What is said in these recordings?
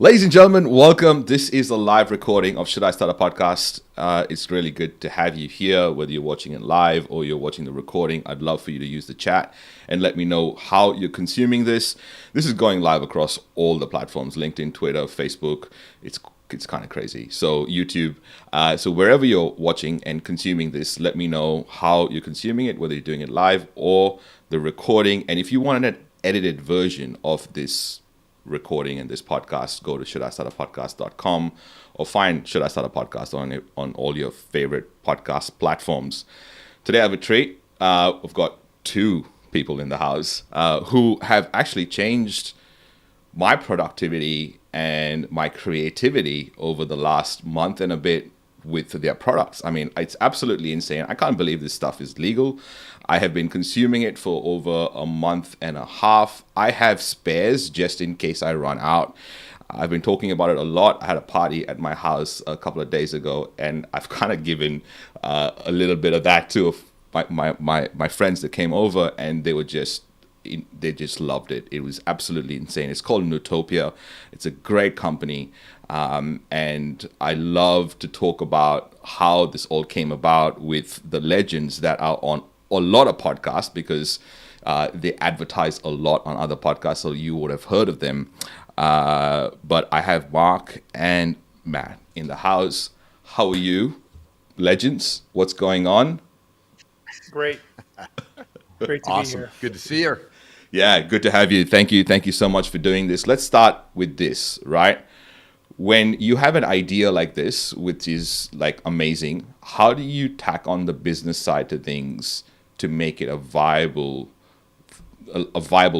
Ladies and gentlemen, welcome. This is a live recording of Should I Start a Podcast? It's really good to have you here, whether you're watching it live or you're watching the recording. I'd love for you to use the chat and let me know how you're consuming this. This is going live across all the platforms, LinkedIn, Twitter, Facebook. It's kind of crazy. So YouTube. So wherever you're watching and consuming this, let me know how you're consuming it, whether you're doing it live or the recording. And if you want an edited version of this recording and this podcast, go to shouldistartapodcast.com or find Should I Start a Podcast on all your favorite podcast platforms. Today I have a treat. We've got two people in the house who have actually changed my productivity and my creativity over the last month and a bit with their products. I mean, it's absolutely insane. I can't believe this stuff is legal. I have been consuming it for over a month and a half. I have spares just in case I run out. I've been talking about it a lot. I had a party at my house a couple of days ago, and I've kind of given a little bit of that to my friends that came over, and they just loved it. It was absolutely insane. It's called Nutopia. It's a great company. And I love to talk about how this all came about with the legends that are on a lot of podcasts, because they advertise a lot on other podcasts, so you would have heard of them. But I have Mark and Matt in the house. How are you, legends? What's going on? Great. Great to Awesome. be here. Good to see you. Yeah, good to have you. Thank you so much for doing this. Let's start with this, right? When you have an idea like this, which is like amazing, how do you tack on the business side to things to make it a viable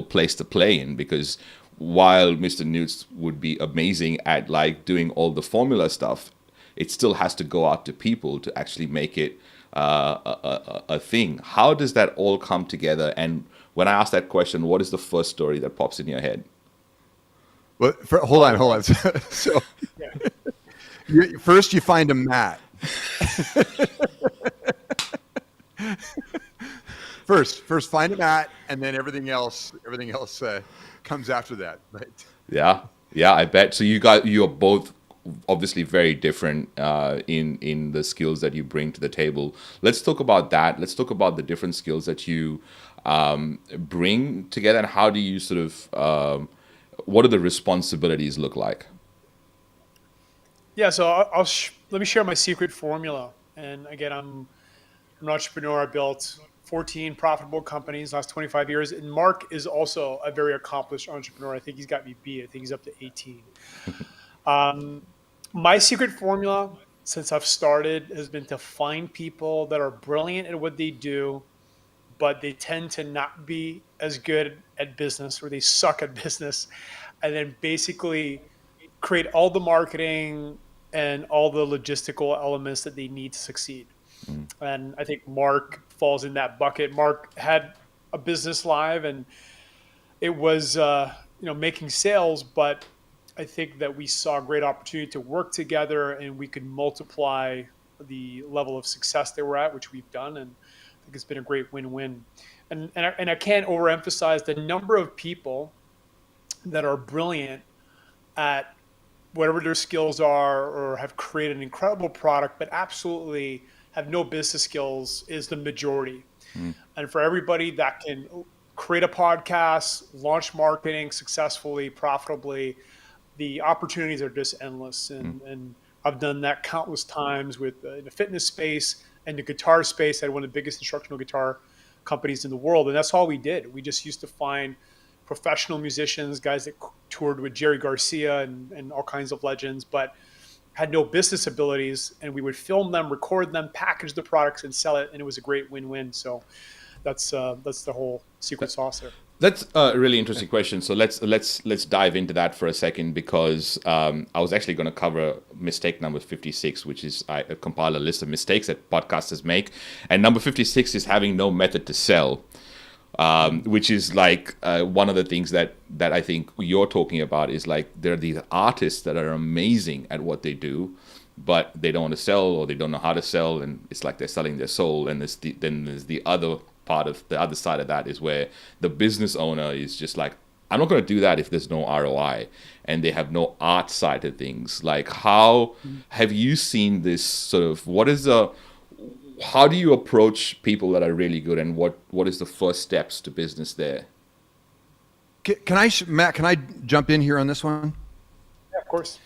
place to play in? Because while Mr. Newts would be amazing at like doing all the formula stuff, it still has to go out to people to actually make it a thing. How does that all come together? And when I ask that question, what is the first story that pops in your head? Well, hold on. So first you find a mat. First find a mat, and then everything else comes after that, right? Yeah, I bet. So you're both obviously very different in the skills that you bring to the table. Let's talk about that. Let's talk about the different skills that you bring together, and how do you sort of what do the responsibilities look like? Yeah, so let me share my secret formula. And again, I'm an entrepreneur. I built 14 profitable companies last 25 years. And Mark is also a very accomplished entrepreneur. I think he's got me beat. I think he's up to 18. My secret formula, since I've started, has been to find people that are brilliant at what they do, but they tend to not be as good at business, or they suck at business, and then basically create all the marketing and all the logistical elements that they need to succeed. And I think Mark falls in that bucket. Mark had a business live, and it was making sales, but I think that we saw a great opportunity to work together, and we could multiply the level of success they were at, which we've done. And I think it's been a great win-win. And I can't overemphasize the number of people that are brilliant at whatever their skills are, or have created an incredible product, but absolutely have no business skills, is the majority. And for everybody that can create a podcast, launch marketing successfully, profitably, the opportunities are just endless. And I've done that countless times with in the fitness space and the guitar space. I had one of the biggest instructional guitar companies in the world. And that's all we did. We just used to find professional musicians, guys that toured with Jerry Garcia and all kinds of legends, but had no business abilities. And we would film them, record them, package the products, and sell it. And it was a great win-win. So that's the whole secret sauce there. That's a really interesting question. So let's dive into that for a second, because I was actually going to cover mistake number 56, which is I compile a list of mistakes that podcasters make, and number 56 is having no method to sell, which is like one of the things that I think you're talking about is like there are these artists that are amazing at what they do, but they don't want to sell, or they don't know how to sell, and it's like they're selling their soul. And then there's the other part of the other side of that is where the business owner is just like, I'm not going to do that if there's no ROI and they have no art side of things. Like, how have you seen this sort of, how do you approach people that are really good, and what is the first steps to business there? Matt, can I jump in here on this one? Yeah, of course.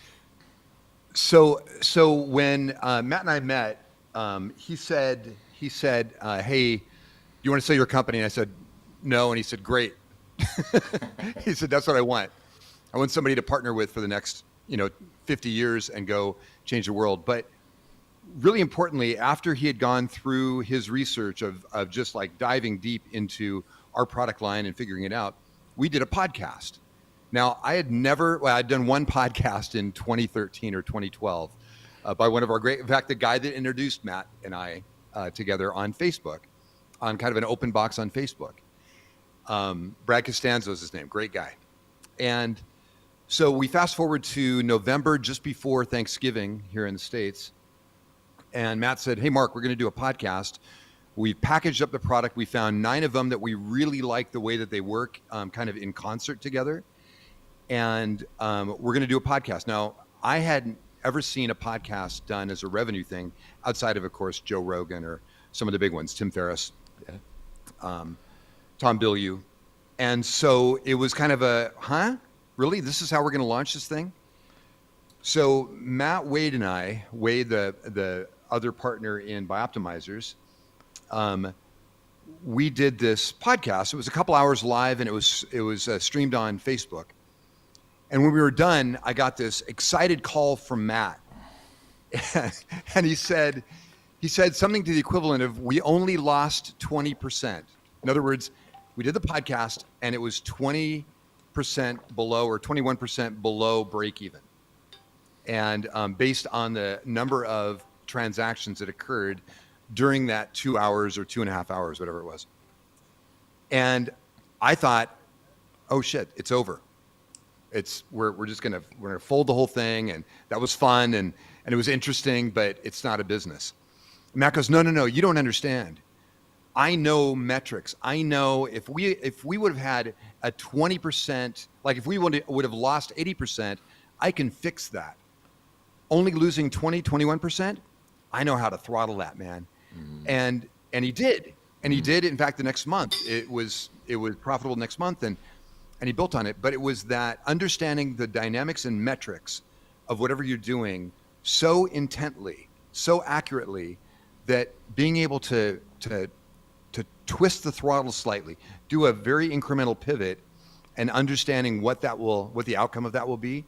So when Matt and I met, he said, "Hey, you want to sell your company?" And I said, "No." And he said, "Great." He said, "That's what I want. I want somebody to partner with for the next, 50 years and go change the world." But really importantly, after he had gone through his research of just like diving deep into our product line and figuring it out, we did a podcast. Now, I'd done one podcast in 2013 or 2012 by one of our in fact, the guy that introduced Matt and I together on Facebook, on kind of an open box on Facebook. Brad Costanzo is his name, great guy. And so we fast forward to November, just before Thanksgiving here in the States. And Matt said, "Hey, Mark, we're going to do a podcast. We've packaged up the product. We found 9 of them that we really like the way that they work kind of in concert together. And we're going to do a podcast." Now, I hadn't ever seen a podcast done as a revenue thing outside of course, Joe Rogan or some of the big ones, Tim Ferriss, Tom Bilyeu. And so it was kind of really? This is how we're going to launch this thing? So Matt, Wade, and I, Wade, the other partner in Bioptimizers, we did this podcast. It was a couple hours live, and it was streamed on Facebook. And when we were done, I got this excited call from Matt, and he said something to the equivalent of, "We only lost 20%." In other words, we did the podcast, and it was 20% below or 21% below break even. And based on the number of transactions that occurred during that 2 hours or 2.5 hours, whatever it was. And I thought, "Oh shit, it's over. We're gonna fold the whole thing." And that was fun and it was interesting, but it's not a business. And Matt goes, No, you don't understand. I know metrics. I know if we would have had a 20%, like if we would have lost 80%, I can fix that. Only losing 21%, I know how to throttle that, man. And he did. And he did. In fact, the next month it was profitable next month, and he built on it. But it was that understanding the dynamics and metrics of whatever you're doing so intently, so accurately, that being able to twist the throttle slightly, do a very incremental pivot, and understanding what the outcome of that will be.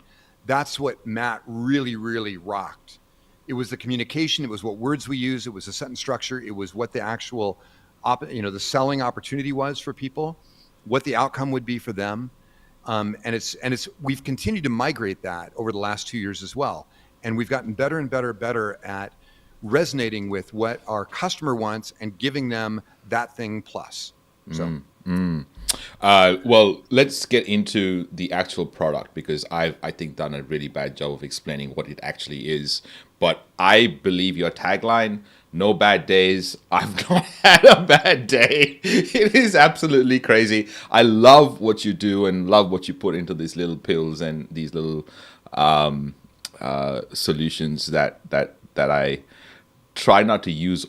That's what Matt really, really rocked. It was the communication. It was what words we used. It was the sentence structure. It was what the actual, the selling opportunity was for people, what the outcome would be for them. We've continued to migrate that over the last 2 years as well. And we've gotten better and better at resonating with what our customer wants and giving them that thing plus. So. Well, let's get into the actual product, because I've, I think, done a really bad job of explaining what it actually is. But I believe your tagline, "No bad days." I've not had a bad day. It is absolutely crazy. I love what you do and love what you put into these little pills and these little solutions that I try not to use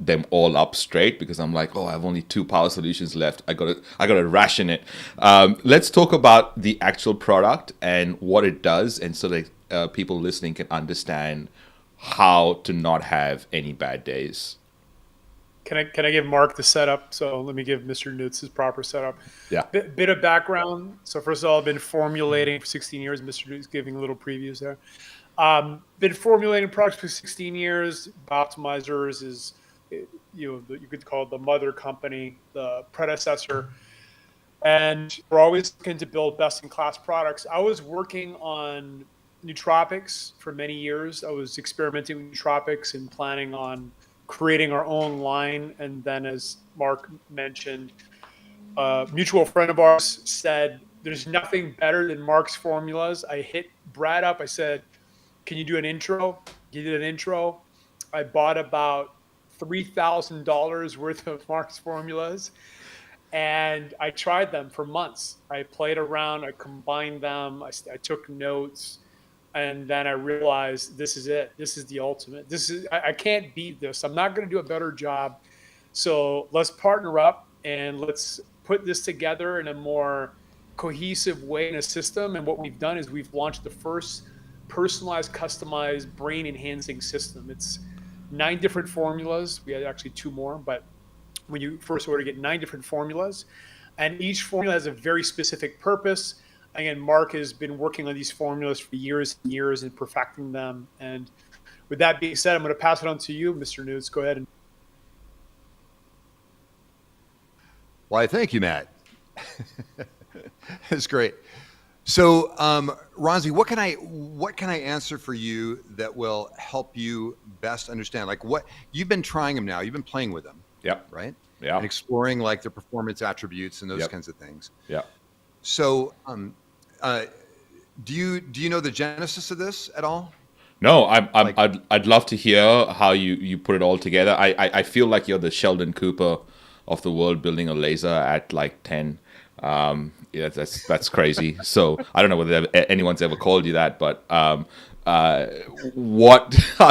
them all up straight, because I'm like, I have only 2 power solutions left. I gotta ration it. Let's talk about the actual product and what it does, and so that people listening can understand how to not have any bad days. Can I give Mark the setup? So let me give Mr. Newt's his proper setup. Yeah. Bit of background. So first of all, I've been formulating for 16 years. Mr. Newt's giving little previews there. Been formulating products for 16 years. Optimizers is, you could call it the mother company, the predecessor. And we're always looking to build best-in-class products. I was working on nootropics for many years. I was experimenting with nootropics and planning on creating our own line. And then, as Mark mentioned, a mutual friend of ours said, "There's nothing better than Mark's formulas." I hit Brad up. I said, "Can you do an intro?" He did an intro. I bought about $3,000 worth of Mark's formulas. And I tried them for months. I played around, I combined them, I took notes, and then I realized this is it. This is the ultimate. I can't beat this. I'm not going to do a better job. So let's partner up and let's put this together in a more cohesive way in a system. And what we've done is we've launched the first personalized, customized brain enhancing system. It's 9 different formulas. We had actually 2 more, but when you first order, get 9 different formulas, and each formula has a very specific purpose. Again, Mark has been working on these formulas for years and years and perfecting them. And with that being said, I'm going to pass it on to you, Mr. Nudes. Go ahead. Why, thank you, Matt. That's great. So, Ronzi, what can I answer for you that will help you best understand? Like, what you've been trying them now, you've been playing with them. Yep. Right. Yeah. And exploring like the performance attributes and those Yep. kinds of things. Yeah. So, do you know the genesis of this at all? No, I'd love to hear how you put it all together. I feel like you're the Sheldon Cooper of the world, building a laser at like 10. Yeah, that's crazy. So I don't know whether anyone's ever called you that, but how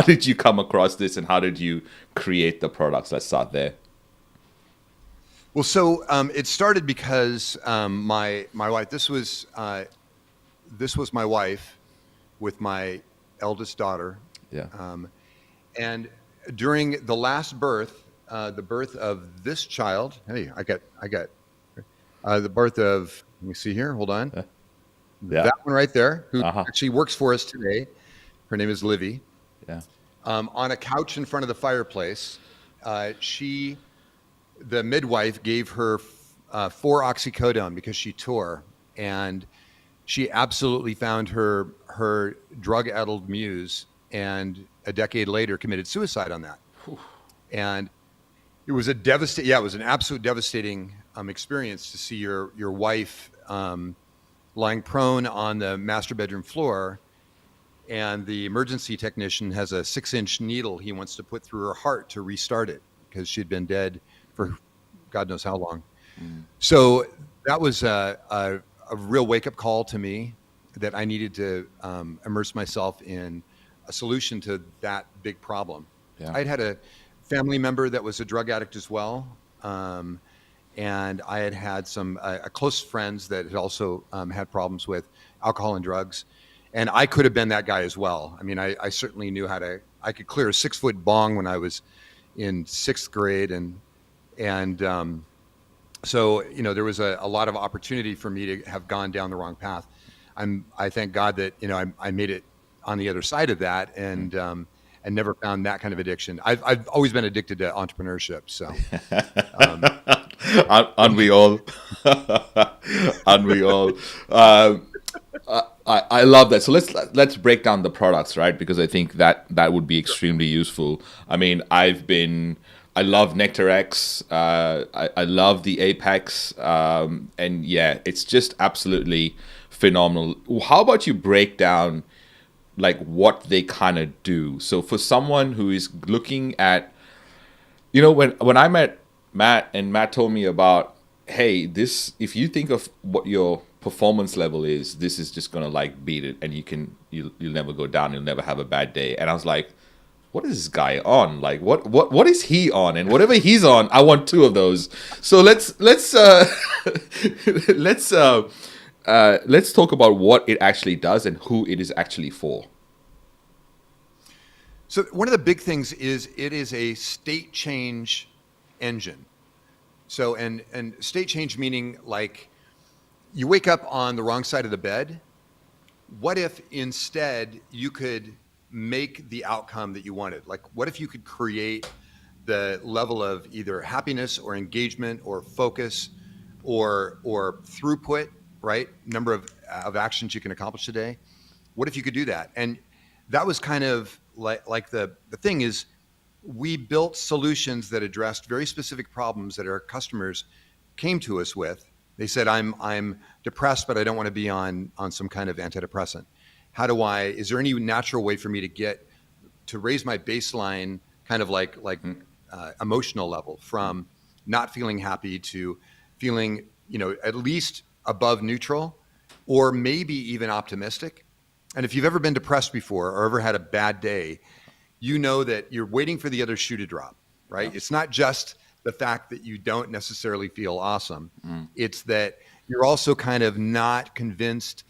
did you come across this, and how did you create the products? Let's start there. Well, so it started because my wife. This was my wife with my eldest daughter. Yeah. And during the last birth, the birth of this child. Hey, I got the birth of. Let me see here. Hold on. Yeah. That one right there, who Uh-huh. actually works for us today. Her name is Livy. Yeah. On a couch in front of the fireplace, the midwife gave her 4 oxycodone because she tore, and she absolutely found her drug-addled muse, and a decade later committed suicide on that. And it was it was an absolute devastating experience to see your wife lying prone on the master bedroom floor, and the emergency technician has a 6-inch needle he wants to put through her heart to restart it because she'd been dead for God knows how long. So that was a real wake-up call to me that I needed to immerse myself in a solution to that big problem. Yeah. I'd had a family member that was a drug addict as well, and I had some close friends that had also had problems with alcohol and drugs, and I could have been that guy as well. I mean, I certainly knew I could clear a 6-foot bong when I was in 6th grade, and so there was a lot of opportunity for me to have gone down the wrong path. I thank God that I made it on the other side of that, and never found that kind of addiction. I've always been addicted to entrepreneurship. So, aren't we all? Aren't we all? I love that. So let's break down the products, right? Because I think that would be extremely useful. I mean, I love Nectar X. I love the Apex, and yeah, it's just absolutely phenomenal. How about you break down like what they kind of do? So for someone who is looking at, when I met Matt and Matt told me about, hey, this, if you think of what your performance level is, this is just gonna like beat it, and you'll never go down, you'll never have a bad day. And I was like, what is this guy on? Like, what is he on? And whatever he's on, I want 2 of those. So let's let's talk about what it actually does and who it is actually for. So one of the big things is it is a state change engine. So and state change meaning like you wake up on the wrong side of the bed. What if instead you could make the outcome that you wanted? Like, what if you could create the level of either happiness or engagement or focus or throughput, right? Number of actions you can accomplish a day. What if you could do that? And that was kind of like the thing is, we built solutions that addressed very specific problems that our customers came to us with. They said, I'm depressed, but I don't want to be on some kind of antidepressant. Is there any natural way for me to raise my baseline kind of like emotional level from not feeling happy to feeling, at least above neutral or maybe even optimistic. And if you've ever been depressed before or ever had a bad day, you know that you're waiting for the other shoe to drop, right? Yeah. It's not just the fact that you don't necessarily feel awesome. It's that you're also kind of not convinced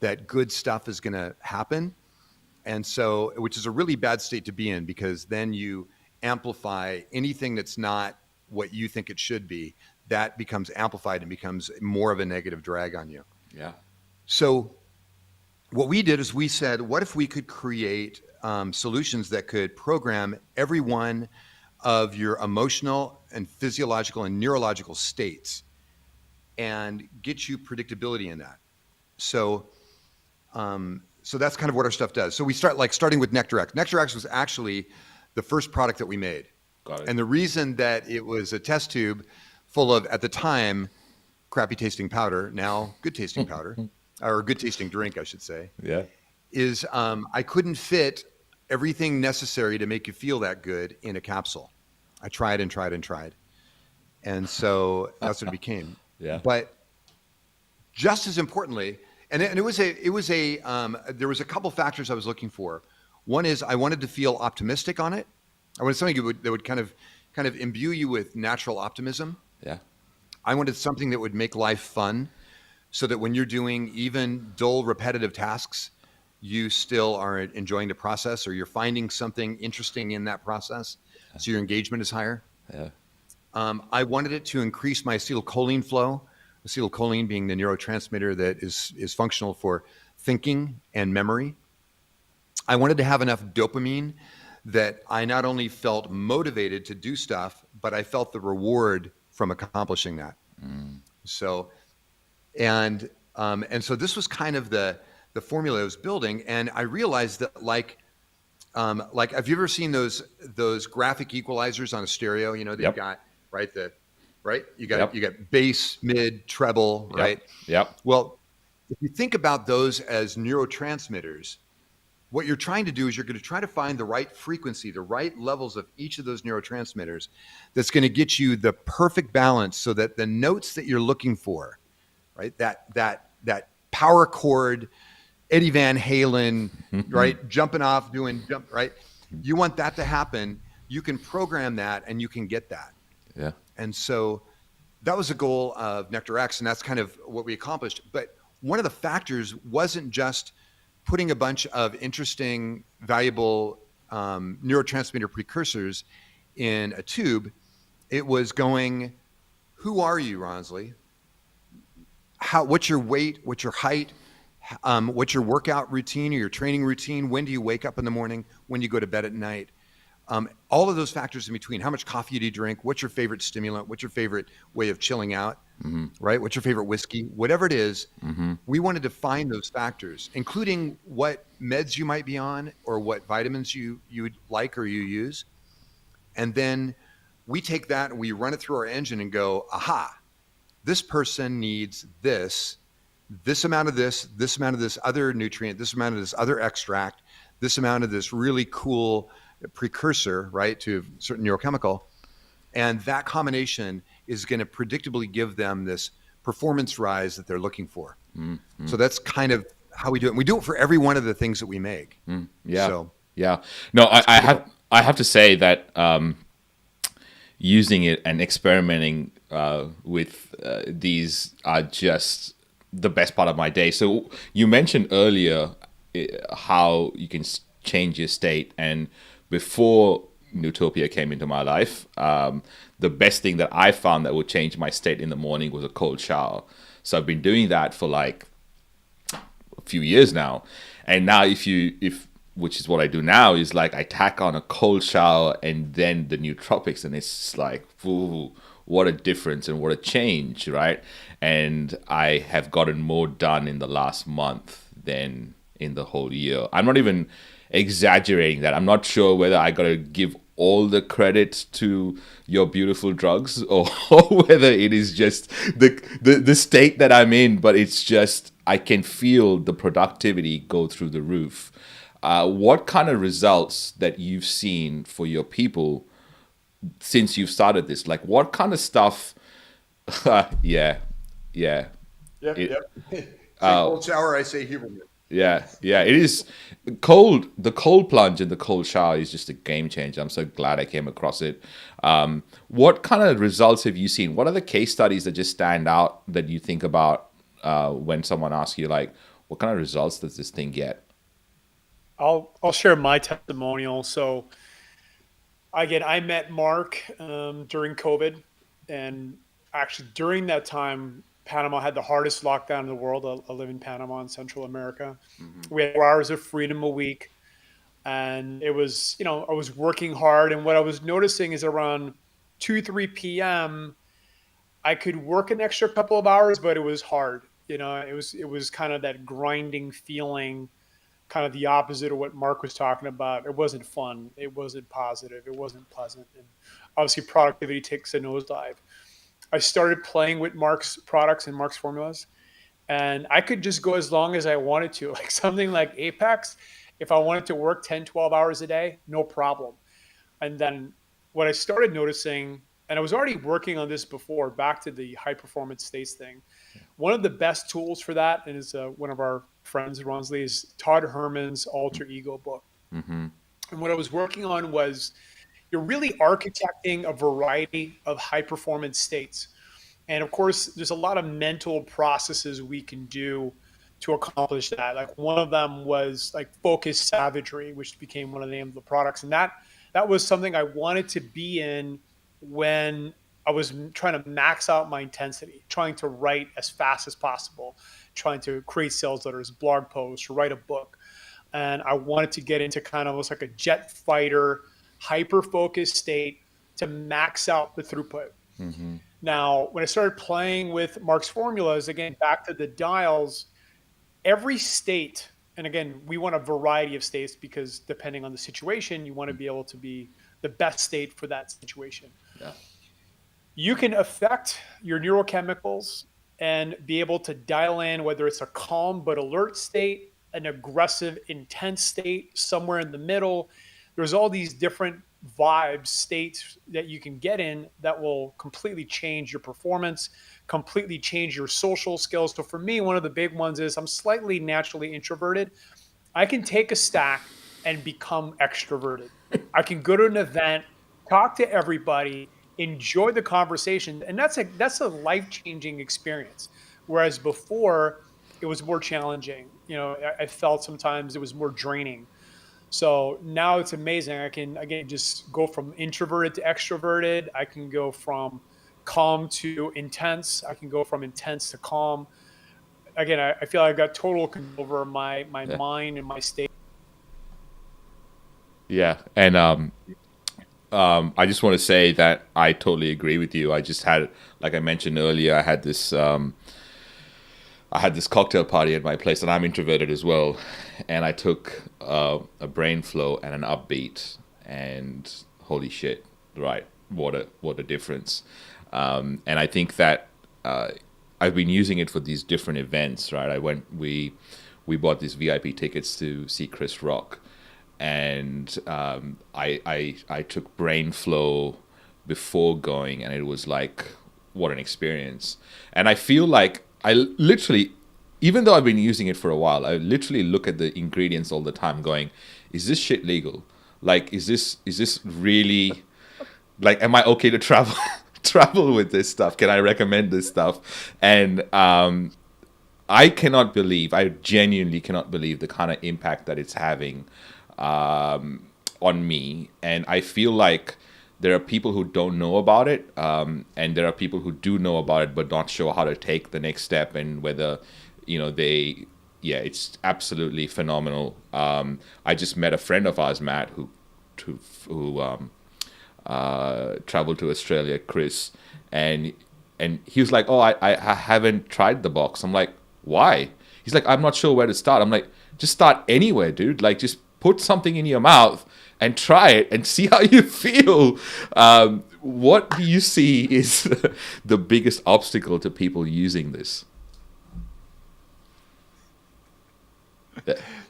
that good stuff is going to happen. And so, which is a really bad state to be in, because then you amplify anything that's not what you think it should be. That becomes amplified and becomes more of a negative drag on you. Yeah. So what we did is we said, what if we could create solutions that could program every one of your emotional and physiological and neurological states and get you predictability in that. So that's kind of what our stuff does. So we starting with NectarX. NectarX was actually the first product that we made. Got it. And the reason that it was a test tube full of, at the time, crappy tasting powder, now good tasting powder, or good tasting drink, I should say. Yeah. Is I couldn't fit everything necessary to make you feel that good in a capsule. I tried and tried and tried. And so that's what it became. Yeah. But just as importantly, there was a couple factors I was looking for. One is I wanted to feel optimistic on it. I wanted something that would kind of imbue you with natural optimism. Yeah. I wanted something that would make life fun, so that when you're doing even dull, repetitive tasks, you still are enjoying the process, or you're finding something interesting in that process, so your engagement is higher. Yeah. I wanted it to increase my acetylcholine flow, acetylcholine being the neurotransmitter that is functional for thinking and memory. I wanted to have enough dopamine that I not only felt motivated to do stuff, but I felt the reward from accomplishing that. So this was kind of the formula I was building, and I realized that like have you ever seen those graphic equalizers on a stereo? They've Yep. got you got bass, mid, treble, right? Yep. Well, if you think about those as neurotransmitters, what you're trying to do is you're going to try to find the right frequency, the right levels of each of those neurotransmitters that's going to get you the perfect balance, so that the notes that you're looking for, right? That power chord, Eddie Van Halen, right? Jumping off, right? You want that to happen. You can program that and you can get that. Yeah. And so that was the goal of NectarX, and that's kind of what we accomplished. But one of the factors wasn't just putting a bunch of interesting, valuable neurotransmitter precursors in a tube. It was going, who are you, Ronsley? What's your weight? What's your height? What's your workout routine or your training routine? When do you wake up in the morning? When do you go to bed at night? All of those factors in between. How much coffee do you drink? What's your favorite stimulant? What's your favorite way of chilling out? Right? What's your favorite whiskey? Whatever it is, we wanted to find those factors, including what meds you might be on or what vitamins you would like or you use. And then we take that and we run it through our engine and go, aha, this person needs this amount of this amount of this other nutrient, this amount of this other extract, this amount of this really cool precursor, right, to a certain neurochemical. And that combination is going to predictably give them this performance rise that they're looking for. So that's kind of how we do it. And we do it for every one of the things that we make. Yeah. So, yeah. No, I have to say that using it and experimenting with these are just the best part of my day. So you mentioned earlier how you can change your state, and before Newtopia came into my life, the best thing that I found that would change my state in the morning was a cold shower. So I've been doing that for like a few years now. And now which is what I do now, is like I tack on a cold shower and then the nootropics, and it's like, ooh, what a difference and what a change, right? And I have gotten more done in the last month than in the whole year. I'm not even exaggerating that. I'm not sure whether I gotta give all the credit to your beautiful drugs or whether it is just the state that I'm in, but it's just I can feel the productivity go through the roof. What kind of results that you've seen for your people since you've started this? Like, what kind of stuff Yeah, yeah. Yep, It, yep. Say uh, cold shower, I say Huberman. yeah, yeah. It is cold. The cold plunge and the cold shower is just a game changer. I'm so glad I came across it. What kind of results have you seen? What are the case studies that just stand out that you think about when someone asks you, like, what kind of results does this thing get? I'll share my testimonial. So again, I met Mark during COVID, and actually during that time, Panama had the hardest lockdown in the world. I live in Panama in Central America. Hmm. We had 4 hours of freedom a week, and it was, I was working hard, and what I was noticing is around 2, 3 p.m. I could work an extra couple of hours, but it was hard. It was kind of that grinding feeling, kind of the opposite of what Mark was talking about. It wasn't fun. It wasn't positive. It wasn't pleasant. And obviously, productivity takes a nosedive. I started playing with Mark's products and Mark's formulas, and I could just go as long as I wanted to. Like something like Apex, if I wanted to work 10, 12 hours a day, no problem. And then what I started noticing, and I was already working on this before, back to the high performance states thing. One of the best tools for that, and is one of our friends, Ronsley, is Todd Herman's Alter Ego book. Hmm. And what I was working on was you're really architecting a variety of high performance states. And of course, there's a lot of mental processes we can do to accomplish that. Like one of them was like focus savagery, which became one of the names of the products. And that was something I wanted to be in when I was trying to max out my intensity, trying to write as fast as possible, trying to create sales letters, blog posts, write a book. And I wanted to get into kind of almost like a jet fighter, hyper focused state to max out the throughput. Hmm. Now, when I started playing with Mark's formulas, again, back to the dials, every state, and again, we want a variety of states because depending on the situation, you want to be able to be the best state for that situation. Yeah. You can affect your neurochemicals and be able to dial in whether it's a calm but alert state, an aggressive, intense state, somewhere in the middle. There's all these different vibes, states that you can get in that will completely change your performance, completely change your social skills. So for me, one of the big ones is I'm slightly naturally introverted. I can take a stack and become extroverted. I can go to an event, talk to everybody, enjoy the conversation, and that's a life-changing experience. Whereas before, it was more challenging. I felt sometimes it was more draining. So now it's amazing. I can again just go from introverted to extroverted. I can go from calm to intense. I can go from intense to calm. Again, I feel like I've got total control over my Yeah. mind and my state. Yeah. And I just want to say that I totally agree with you. I just had, like I mentioned earlier, I had this cocktail party at my place, and I'm introverted as well. And I took a brain flow and an upbeat, and holy shit, right? What a difference! And I think that I've been using it for these different events, right? We bought these VIP tickets to see Chris Rock, and I took brain flow before going, and it was like, what an experience. And I feel like I literally, even though I've been using it for a while, I literally look at the ingredients all the time, going, is this shit legal? Like, is this really, like, am I okay to travel travel with this stuff? Can I recommend this stuff? And I genuinely cannot believe the kind of impact that it's having on me. And I feel like there are people who don't know about it, and there are people who do know about it but not sure how to take the next step, and whether, yeah, it's absolutely phenomenal. I just met a friend of ours, Matt, who traveled to Australia, Chris, and he was like, "Oh, I haven't tried the box." I'm like, "Why?" He's like, "I'm not sure where to start." I'm like, "Just start anywhere, dude. Like, just put something in your mouth and try it and see how you feel." What do you see is the biggest obstacle to people using this?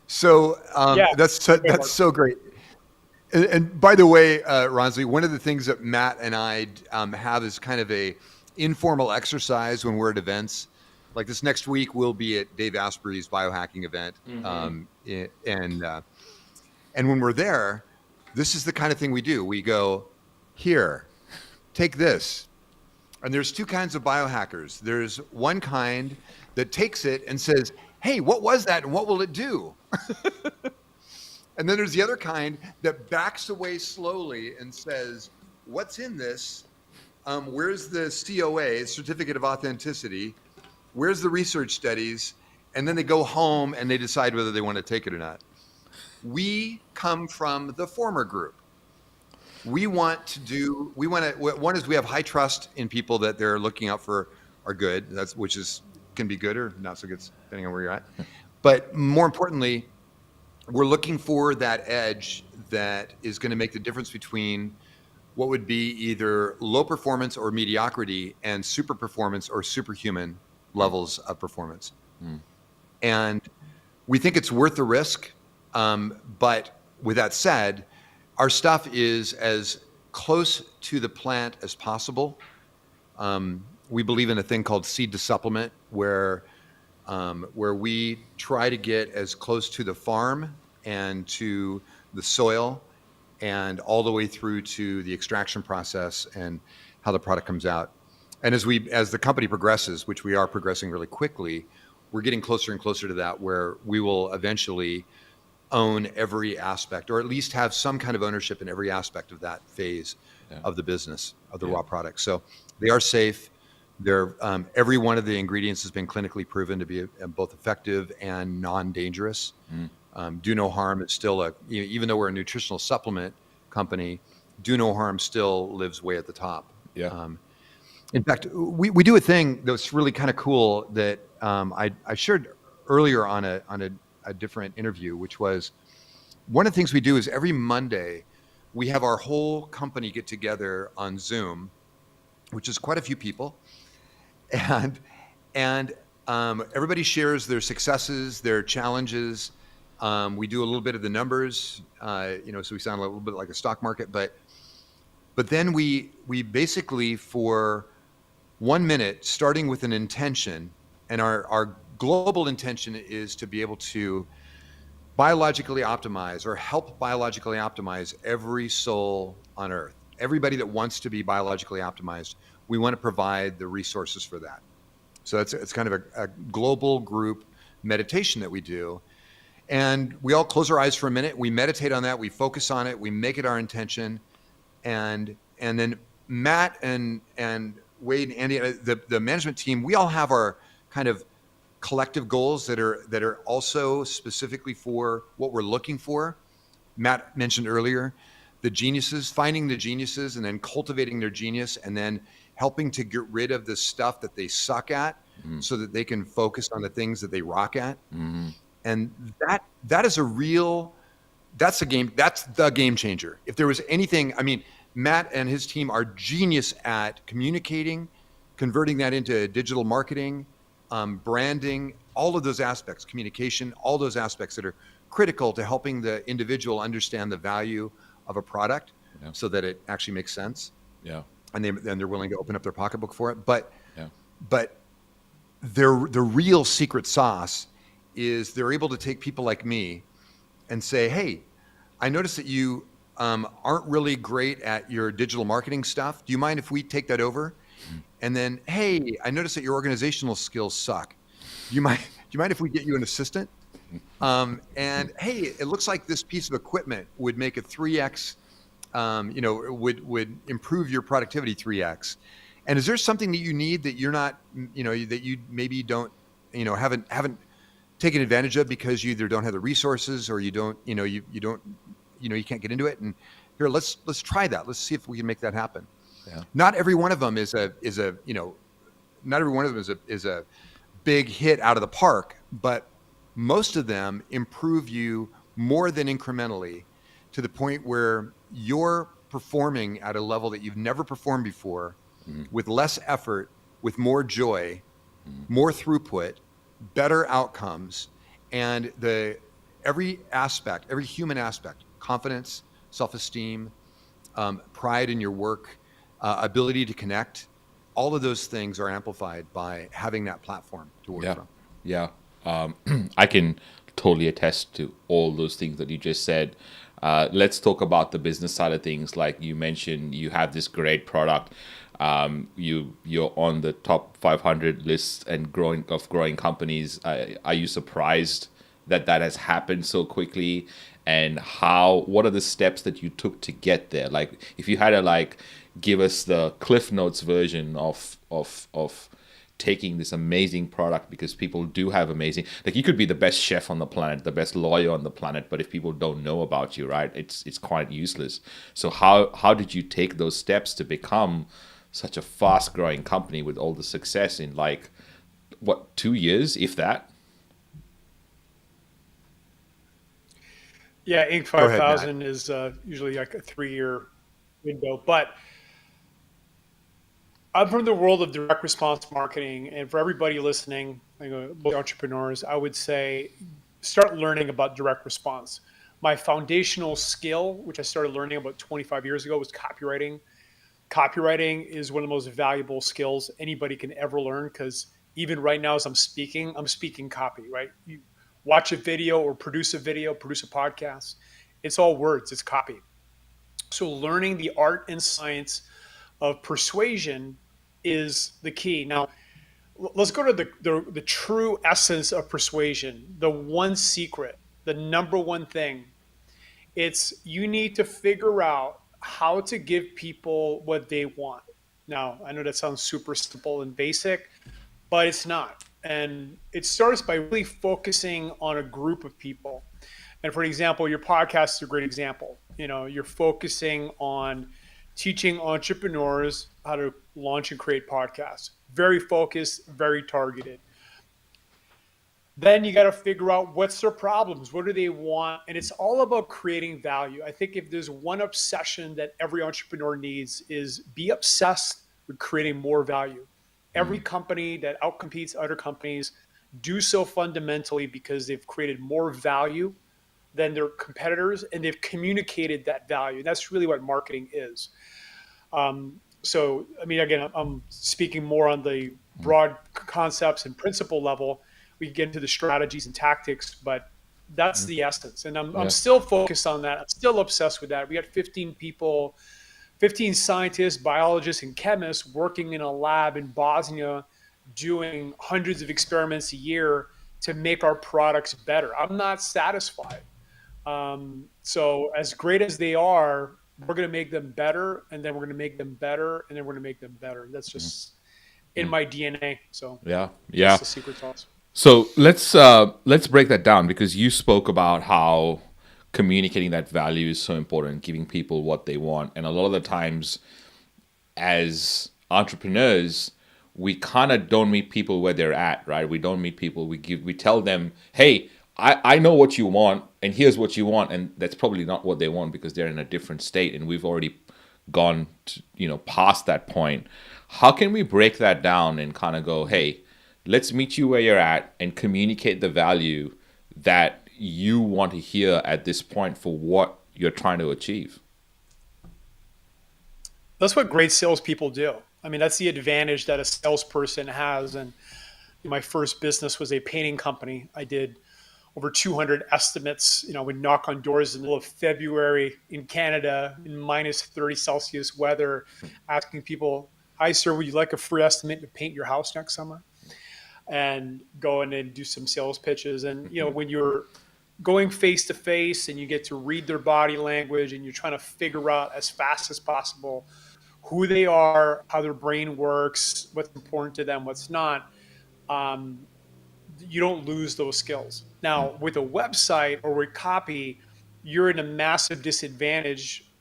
So Yeah, that's so great. And by the way, Ronsley, one of the things that Matt and I have is kind of a informal exercise when we're at events. Like this next week, we'll be at Dave Asprey's biohacking event. And when we're there, this is the kind of thing we do. We go, here, take this. And there's two kinds of biohackers. There's one kind that takes it and says, hey, what was that and what will it do? And then there's the other kind that backs away slowly and says, what's in this? Where's the COA, Certificate of Authenticity? Where's the research studies? And then they go home and they decide whether they want to take it or not. We come from the former group. One is we have high trust in people that they're looking out for are good. Can be good or not so good, depending on where you're at. But more importantly, we're looking for that edge that is going to make the difference between what would be either low performance or mediocrity and super performance or superhuman levels of performance. And we think it's worth the risk. But with that said, our stuff is as close to the plant as possible. We believe in a thing called seed to supplement, where we try to get as close to the farm and to the soil and all the way through to the extraction process and how the product comes out. And as the company progresses, which we are progressing really quickly, we're getting closer and closer to that, where we will eventually own every aspect, or at least have some kind of ownership in every aspect of that phase of the business of the raw product. So they are safe. They're every one of the ingredients has been clinically proven to be both effective and non-dangerous. Do no harm is still even though we're a nutritional supplement company, do no harm still lives way at the top. In fact, we do a thing that's really kind of cool that I shared earlier on a different interview, which was one of the things we do is every Monday we have our whole company get together on Zoom, which is quite a few people, and everybody shares their successes, their challenges. We do a little bit of the numbers, so we sound a little bit like a stock market, but then we basically, for 1 minute, starting with an intention, and our global intention is to be able to biologically optimize or help biologically optimize every soul on earth. Everybody that wants to be biologically optimized, we want to provide the resources for that. So it's kind of a global group meditation that we do. And we all close our eyes for a minute. We meditate on that. We focus on it. We make it our intention. And then Matt and Wade and Andy, the management team, we all have our kind of collective goals that are also specifically for what we're looking for. Matt mentioned earlier the geniuses, finding the geniuses and then cultivating their genius and then helping to get rid of the stuff that they suck at so that they can focus on the things that they rock at. And that's the game changer. If there was anything, Matt and his team are genius at communicating, converting that into digital marketing, branding, all of those aspects, communication, all those aspects that are critical to helping the individual understand the value of a product so that it actually makes sense. And they're willing to open up their pocketbook for it. But the real secret sauce is they're able to take people like me and say, hey, I noticed that you aren't really great at your digital marketing stuff. Do you mind if we take that over? And then, hey, I noticed that your organizational skills suck. Do you mind if we get you an assistant? And hey, it looks like this piece of equipment would make a 3x, would improve your productivity 3x. And is there something that you need that you're not, that you maybe don't, haven't taken advantage of because you either don't have the resources or you don't, you can't get into it. And here, let's try that. Let's see if we can make that happen. Not every one of them is a big hit out of the park, but most of them improve you more than incrementally to the point where you're performing at a level that you've never performed before, with less effort, with more joy, more throughput, better outcomes, and every human aspect, confidence, self-esteem, pride in your work, ability to connect, all of those things are amplified by having that platform to work from. Yeah. I can totally attest to all those things that you just said. Let's talk about the business side of things. Like you mentioned, you have this great product. You're on the top 500 lists and growing companies. Are you surprised that has happened so quickly? And what are the steps that you took to get there? Like, if you had to give us the Cliff Notes version of taking this amazing product, because people do have amazing, like, you could be the best chef on the planet, the best lawyer on the planet, but if people don't know about you, right, it's quite useless. So how did you take those steps to become such a fast growing company with all the success in 2 years, if that? Yeah, Inc. Go ahead, Matt. 5000 is usually like a 3-year window. But I'm from the world of direct response marketing. And for everybody listening, both entrepreneurs, I would say start learning about direct response. My foundational skill, which I started learning about 25 years ago, was copywriting. Copywriting is one of the most valuable skills anybody can ever learn, because even right now as I'm speaking copy, right? You watch a video or produce a podcast. It's all words, it's copy. So learning the art and science of persuasion is the key. Now, let's go to the true essence of persuasion, the one secret, the number one thing. It's you need to figure out how to give people what they want. Now, I know that sounds super simple and basic, but it's not. And it starts by really focusing on a group of people. And for example, your podcast is a great example. You're focusing on teaching entrepreneurs how to launch and create podcasts. Very focused, very targeted. Then you got to figure out what's their problems, what do they want, and it's all about creating value. I think if there's one obsession that every entrepreneur needs, is be obsessed with creating more value. Every company that outcompetes other companies do so fundamentally because they've created more value than their competitors, and they've communicated that value. That's really what marketing is. So, I mean, again, I'm speaking more on the broad concepts and principle level. We can get into the strategies and tactics, but that's the essence. And I'm still focused on that. I'm still obsessed with that. We got 15 people, 15 scientists, biologists, and chemists working in a lab in Bosnia doing hundreds of experiments a year to make our products better. I'm not satisfied. So as great as they are, we're going to make them better, and then we're going to make them better, and then we're going to make them better. That's just in my DNA. So that's the secret sauce. So let's break that down, because you spoke about how communicating that value is so important, giving people what they want, and a lot of the times, as entrepreneurs, we kind of don't meet people where they're at, right? We don't meet people. We tell them, hey, I know what you want, and here's what you want, and that's probably not what they want, because they're in a different state, and we've already gone past that point. How can we break that down and kind of go, hey, let's meet you where you're at and communicate the value that you want to hear at this point for what you're trying to achieve? That's what great salespeople do. I mean, that's the advantage that a salesperson has. And my first business was a painting company. I did over 200 estimates. We'd knock on doors in the middle of February in Canada in minus 30 Celsius weather, asking people, hi, sir, would you like a free estimate to paint your house next summer? And go in and do some sales pitches. And, when you're going face to face and you get to read their body language and you're trying to figure out as fast as possible who they are, how their brain works, what's important to them, what's not, you don't lose those skills. Now, with a website or with copy, you're in a massive disadvantage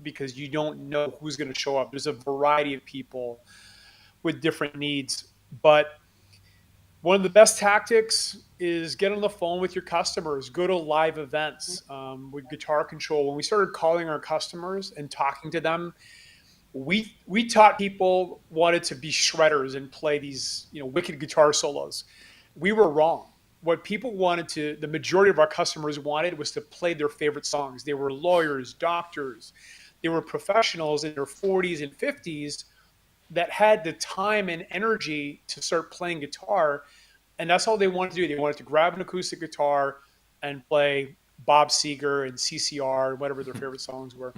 because you don't know who's going to show up. There's a variety of people with different needs. But one of the best tactics is get on the phone with your customers, go to live events with Guitar Control. When we started calling our customers and talking to them, we taught people wanted to be shredders and play these wicked guitar solos. We were wrong. What people wanted the majority of our customers wanted was to play their favorite songs. They were lawyers, doctors, they were professionals in their 40s and 50s that had the time and energy to start playing guitar. And that's all they wanted to do. They wanted to grab an acoustic guitar and play Bob Seger and CCR, whatever their favorite songs were.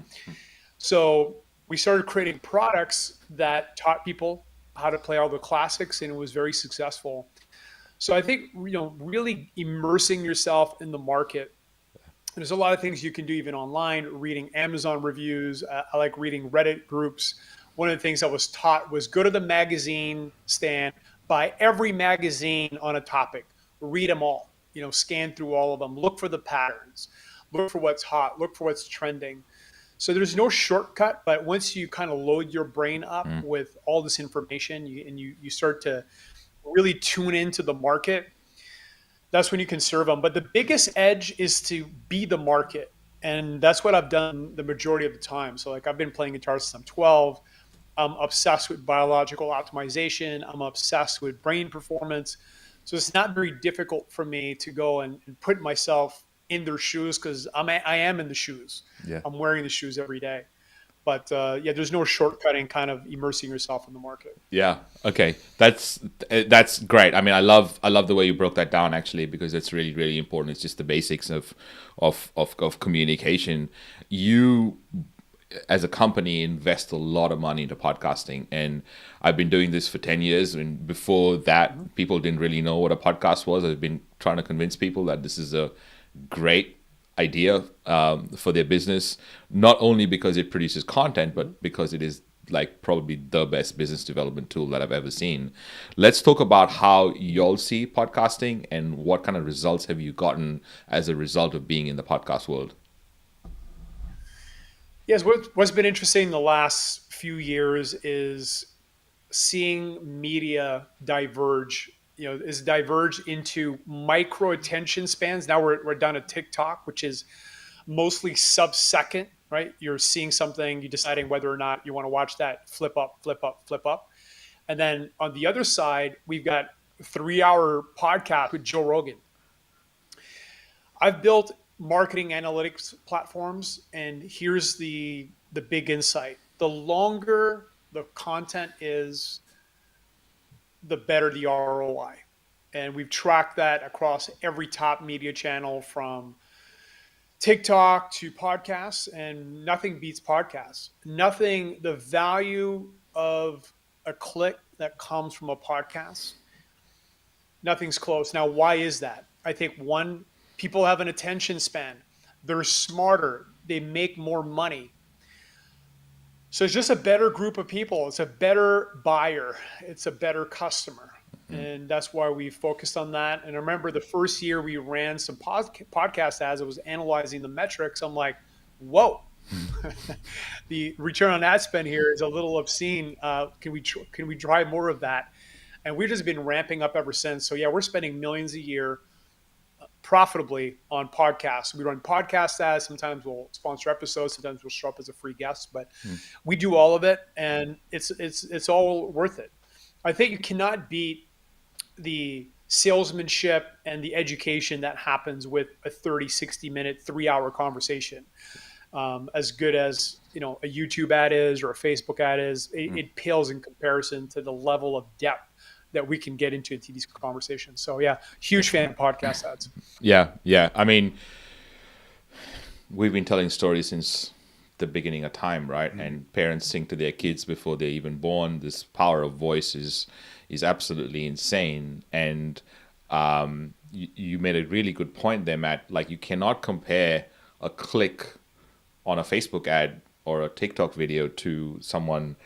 So we started creating products that taught people how to play all the classics, and it was very successful. So I think, really immersing yourself in the market. There's a lot of things you can do even online, reading Amazon reviews. I like reading Reddit groups. One of the things I was taught was go to the magazine stand, buy every magazine on a topic, read them all, scan through all of them, look for the patterns, look for what's hot, look for what's trending. So there's no shortcut, but once you kind of load your brain up with all this information, you start to really tune into the market, that's when you can serve them. But the biggest edge is to be the market. And that's what I've done the majority of the time. So like I've been playing guitar since I'm 12. I'm obsessed with biological optimization. I'm obsessed with brain performance. So it's not very difficult for me to go and put myself in their shoes, because I am in the shoes. Yeah. I'm wearing the shoes every day. But yeah, there's no shortcutting kind of immersing yourself in the market. Yeah. Okay. That's great. I mean, I love the way you broke that down, actually, because it's really, really important. It's just the basics of communication. You, as a company, invest a lot of money into podcasting, and I've been doing this for 10 years. And before that, people didn't really know what a podcast was. I've been trying to convince people that this is a great idea for their business, not only because it produces content, but because it is like probably the best business development tool that I've ever seen. Let's talk about how y'all see podcasting and what kind of results have you gotten as a result of being in the podcast world. Yes, what's been interesting the last few years is seeing media diverge, is diverge into micro attention spans. Now we're down to TikTok, which is mostly sub-second, right? You're seeing something, you're deciding whether or not you want to watch that, flip up, flip up, flip up. And then on the other side, we've got 3-hour podcast with Joe Rogan. I've built marketing analytics platforms, and here's the big insight. The longer the content is, the better the ROI. And we've tracked that across every top media channel from TikTok to podcasts, and nothing beats podcasts. Nothing, the value of a click that comes from a podcast, nothing's close. Now, why is that? I think one, people have an attention span. They're smarter. They make more money. So it's just a better group of people. It's a better buyer. It's a better customer. And that's why we focused on that. And I remember the first year we ran some podcast ads, I was analyzing the metrics. I'm like, whoa, the return on ad spend here is a little obscene. Can we drive more of that? And we've just been ramping up ever since. So yeah, we're spending millions a year profitably on podcasts. We run podcast ads. Sometimes we'll sponsor episodes. Sometimes we'll show up as a free guest, but we do all of it, and it's all worth it. I think you cannot beat the salesmanship and the education that happens with a 30, 60-minute, 3-hour conversation. As good as a YouTube ad is or a Facebook ad is, it pales in comparison to the level of depth that we can get into these conversations. So yeah, huge fan of podcast ads. Yeah. I mean, we've been telling stories since the beginning of time, right? And parents sing to their kids before they're even born. This power of voice is absolutely insane. And you made a really good point there, Matt. Like, you cannot compare a click on a Facebook ad or a TikTok video to someone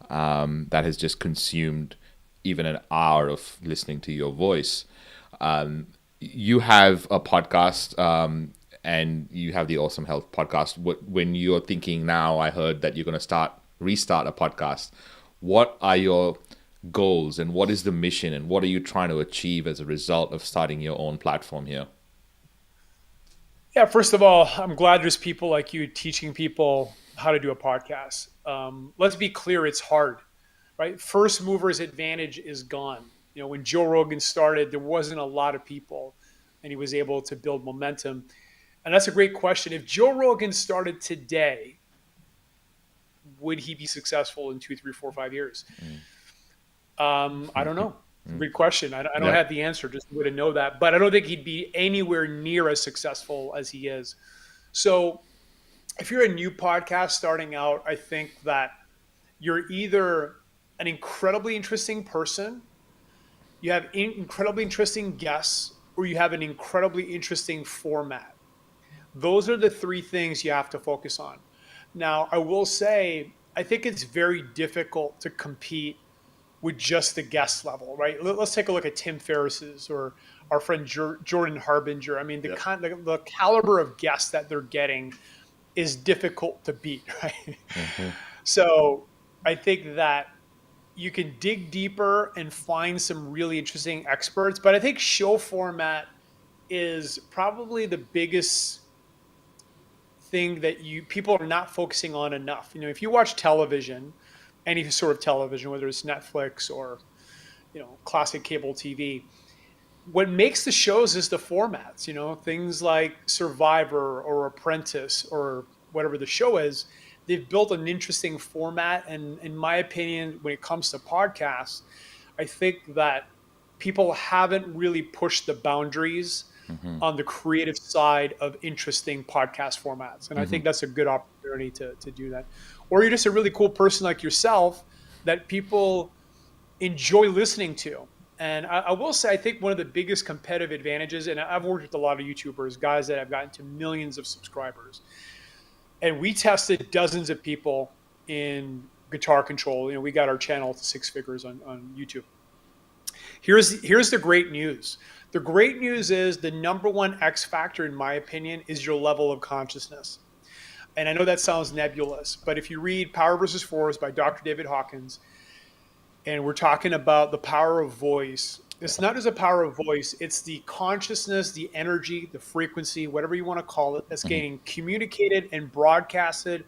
that has just consumed even an hour of listening to your voice. You have a podcast, and you have the Awesome Health podcast. When you're thinking now, I heard that you're going to restart a podcast. What are your goals, and what is the mission, and what are you trying to achieve as a result of starting your own platform here? Yeah, first of all, I'm glad there's people like you teaching people how to do a podcast. Let's be clear, it's hard, right? First mover's advantage is gone. When Joe Rogan started, there wasn't a lot of people, and he was able to build momentum. And that's a great question. If Joe Rogan started today, would he be successful in 2, 3, 4, 5 years? I don't know. Great question. I don't Yeah. have the answer, just would know that. But I don't think he'd be anywhere near as successful as he is. So if you're a new podcast starting out, I think that you're either an incredibly interesting person, you have incredibly interesting guests, or you have an incredibly interesting format. Those are the three things you have to focus on. Now, I will say, I think it's very difficult to compete with just the guest level, right? Let's take a look at Tim Ferriss's or our friend Jordan Harbinger. I mean, the caliber of guests that they're getting is difficult to beat, right? So I think that you can dig deeper and find some really interesting experts, but I think show format is probably the biggest thing that people are not focusing on enough. If you watch television, any sort of television, whether it's Netflix or classic cable TV, what makes the shows is the formats. Things like Survivor or Apprentice or whatever the show is. They've built an interesting format, and in my opinion, when it comes to podcasts, I think that people haven't really pushed the boundaries on the creative side of interesting podcast formats. And I think that's a good opportunity to do that. Or you're just a really cool person like yourself that people enjoy listening to. And I will say, I think one of the biggest competitive advantages, and I've worked with a lot of YouTubers, guys that have gotten to millions of subscribers, and we tested dozens of people in guitar control. We got our channel to 6 figures on YouTube. Here's the great news. The great news is the number one X factor, in my opinion, is your level of consciousness. And I know that sounds nebulous, but if you read Power versus Force by Dr. David Hawkins, and we're talking about the power of voice, it's not just a power of voice, it's the consciousness, the energy, the frequency, whatever you want to call it, that's getting communicated and broadcasted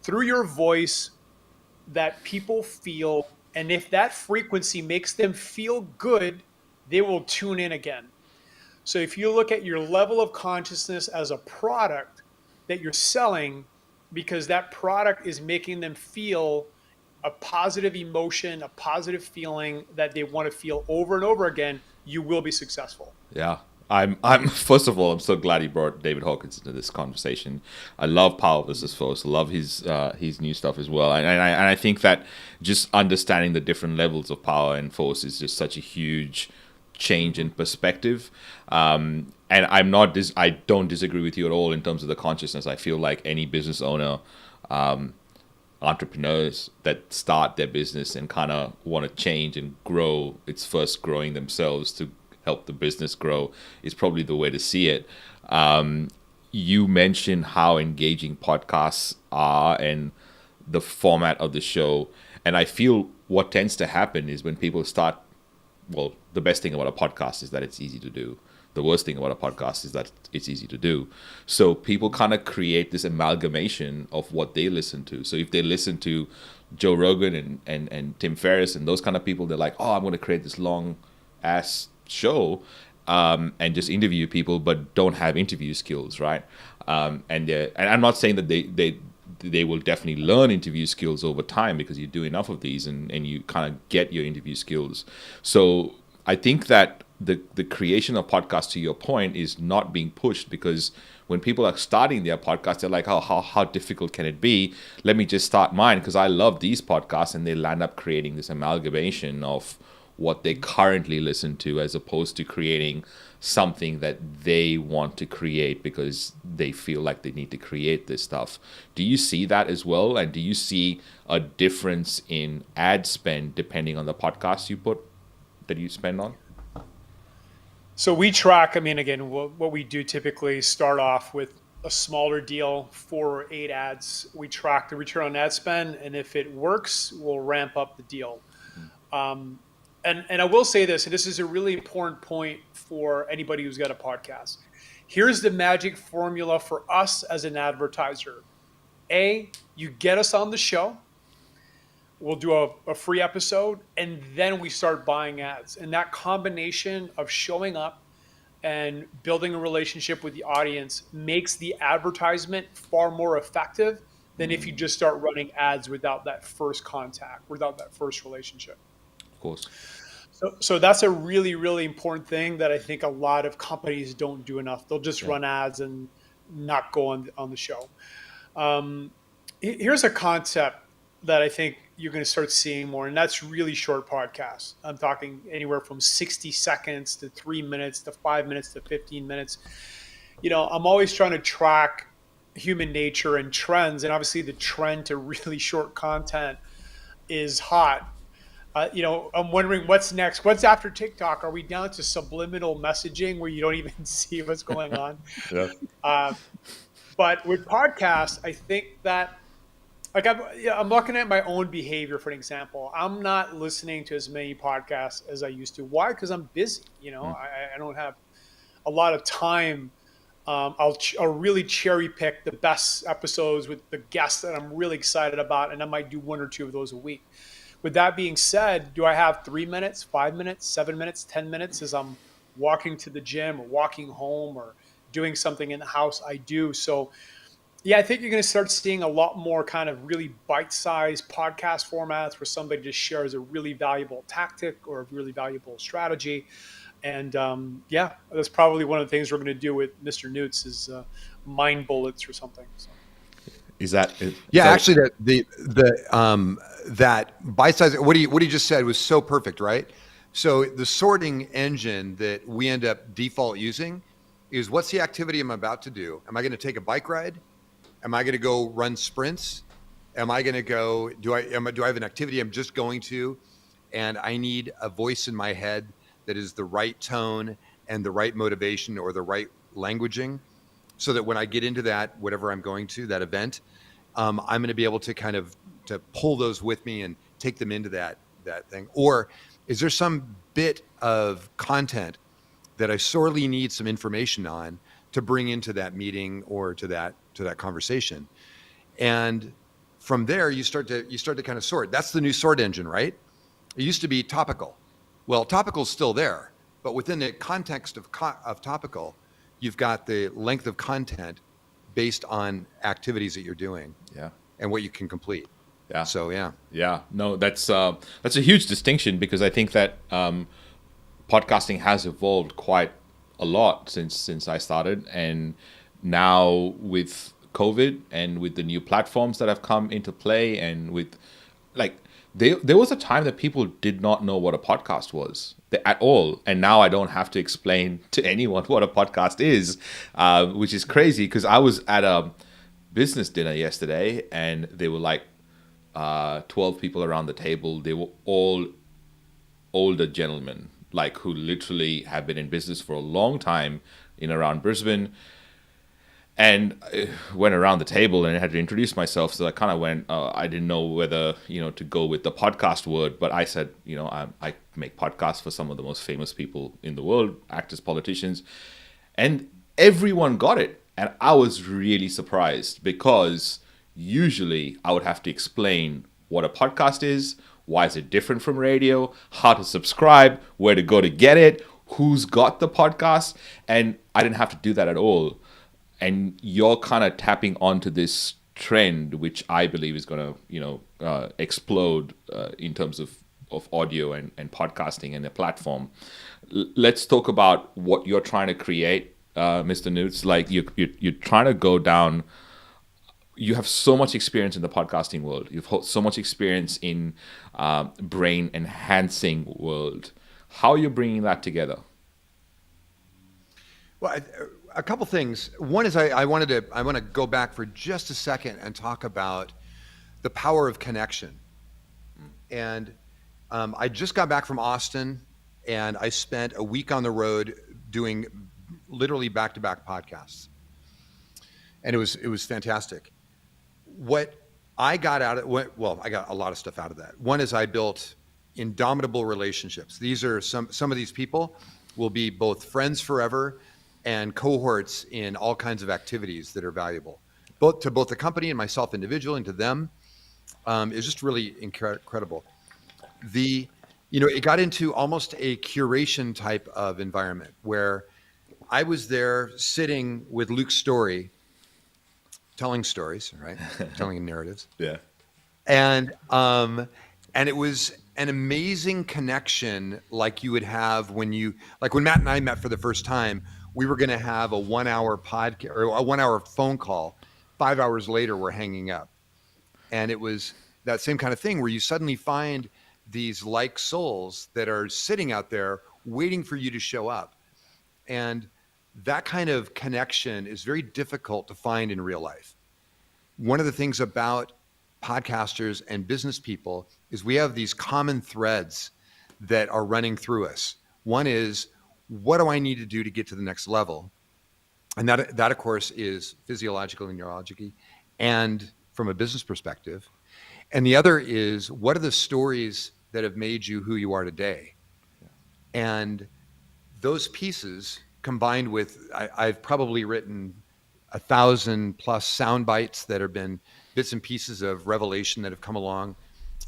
through your voice that people feel. And if that frequency makes them feel good, they will tune in again. So if you look at your level of consciousness as a product that you're selling, because that product is making them feel a positive emotion, a positive feeling that they want to feel over and over again, you will be successful. Yeah. I'm first of all, I'm so glad he brought David Hawkins into this conversation. I love Power versus Force. I love his new stuff as well. And I think that just understanding the different levels of power and force is just such a huge change in perspective. And I don't disagree with you at all in terms of the consciousness. I feel like any business owner, entrepreneurs that start their business and kind of want to change and grow, it's first growing themselves to help the business grow is probably the way to see it. You mentioned how engaging podcasts are and the format of the show. And I feel what tends to happen is when people start, well, the best thing about a podcast is that it's easy to do. The worst thing about a podcast is that it's easy to do. So people kind of create this amalgamation of what they listen to. So if they listen to Joe Rogan and Tim Ferriss and those kind of people, they're like, oh, I'm going to create this long ass show and just interview people, but don't have interview skills, right? And I'm not saying that they will definitely learn interview skills over time because you do enough of these and you kind of get your interview skills. So I think that the creation of podcasts, to your point, is not being pushed because when people are starting their podcast, they're like, oh, how difficult can it be? Let me just start mine because I love these podcasts, and they land up creating this amalgamation of what they currently listen to as opposed to creating something that they want to create because they feel like they need to create this stuff. Do you see that as well? And do you see a difference in ad spend depending on the podcast that you spend on? So we track, I mean, again, what we do typically start off with a smaller deal, 4 or 8 ads. We track the return on ad spend, and if it works, we'll ramp up the deal. And I will say this, and this is a really important point for anybody who's got a podcast. Here's the magic formula for us as an advertiser. A, you get us on the show. We'll do a free episode, and then we start buying ads. And that combination of showing up and building a relationship with the audience makes the advertisement far more effective than if you just start running ads without that first contact, without that first relationship. Of course. So that's a really, really important thing that I think a lot of companies don't do enough. They'll just Yeah. run ads and not go on the show. Um, Here's a concept that I think you're going to start seeing more, and that's really short podcasts. I'm talking anywhere from 60 seconds to 3 minutes to 5 minutes to 15 minutes. I'm always trying to track human nature and trends, and obviously the trend to really short content is hot. I'm wondering what's next. What's after TikTok? Are we down to subliminal messaging where you don't even see what's going on? Yeah. Uh, but with podcasts, I think that I'm looking at my own behavior. For an example, I'm not listening to as many podcasts as I used to. Why? Because I'm busy. Mm. I don't have a lot of time. I'll really cherry pick the best episodes with the guests that I'm really excited about, and I might do 1 or 2 of those a week. With that being said, do I have 3 minutes, 5 minutes, 7 minutes, 10 minutes as I'm walking to the gym or walking home or doing something in the house? I do. So, yeah, I think you're going to start seeing a lot more kind of really bite-sized podcast formats where somebody just shares a really valuable tactic or a really valuable strategy. And yeah, that's probably one of the things we're going to do with Mr. Newts is mind bullets or something. So. Is that? Yeah, actually, that bite size. What you just said was so perfect, right? So the sorting engine that we end up default using is, what's the activity I'm about to do? Am I going to take a bike ride? Am I going to go run sprints? Am I going to go? Do I have an activity I'm just going to? And I need a voice in my head that is the right tone and the right motivation or the right languaging, so that when I get into that, whatever I'm going to, that event, I'm going to be able to kind of to pull those with me and take them into that thing. Or is there some bit of content that I sorely need some information on to bring into that meeting or to that conversation? And from there, you start to kind of sort. That's the new sort engine, right? It used to be topical. Well, topical is still there, but within the context of topical, you've got the length of content based on activities that you're doing, Yeah. and what you can complete. Yeah. So yeah. Yeah. No, that's a huge distinction, because I think that podcasting has evolved quite a lot since I started, and now with COVID and with the new platforms that have come into play, and with like there was a time that people did not know what a podcast was at all, and now I don't have to explain to anyone what a podcast is, which is crazy, because I was at a business dinner yesterday, and there were like 12 people around the table. They were all older gentlemen, like, who literally have been in business for a long time in around Brisbane. And I went around the table and I had to introduce myself. So I kind of went, I didn't know whether, to go with the podcast word, but I said, I make podcasts for some of the most famous people in the world, actors, politicians. And everyone got it. And I was really surprised, because usually I would have to explain what a podcast is, why is it different from radio, how to subscribe, where to go to get it, who's got the podcast. And I didn't have to do that at all. And you're kind of tapping onto this trend, which I believe is going to, explode in terms of audio and podcasting and the platform. Let's talk about what you're trying to create, Mr. Newts. Like, you're trying to go down. You have so much experience in the podcasting world. You've had so much experience in brain enhancing world. How are you bringing that together? Well, a couple things. One is I want to go back for just a second and talk about the power of connection. And I just got back from Austin, and I spent a week on the road doing literally back-to-back podcasts, and it was fantastic. What I got out of I got a lot of stuff out of that. One is I built indomitable relationships. These are some of these people will be both friends forever and cohorts in all kinds of activities that are valuable, both to both the company and myself individually, and to them. It's just really incredible. It got into almost a curation type of environment where I was there sitting with Luke Story, telling stories, right? Telling narratives. Yeah. And it was an amazing connection, like you would have like when Matt and I met for the first time. We were going to have a 1 hour podcast or a 1 hour phone call. 5 hours later, we're hanging up, and it was that same kind of thing where you suddenly find these like souls that are sitting out there waiting for you to show up, and that kind of connection is very difficult to find in real life. One of the things about podcasters and business people is we have these common threads that are running through us. One is, what do I need to do to get to the next level? And that of course is physiological and neurological and from a business perspective. And the other is, what are the stories that have made you who you are today? And those pieces combined with, I've probably written 1,000 plus sound bites that have been bits and pieces of revelation that have come along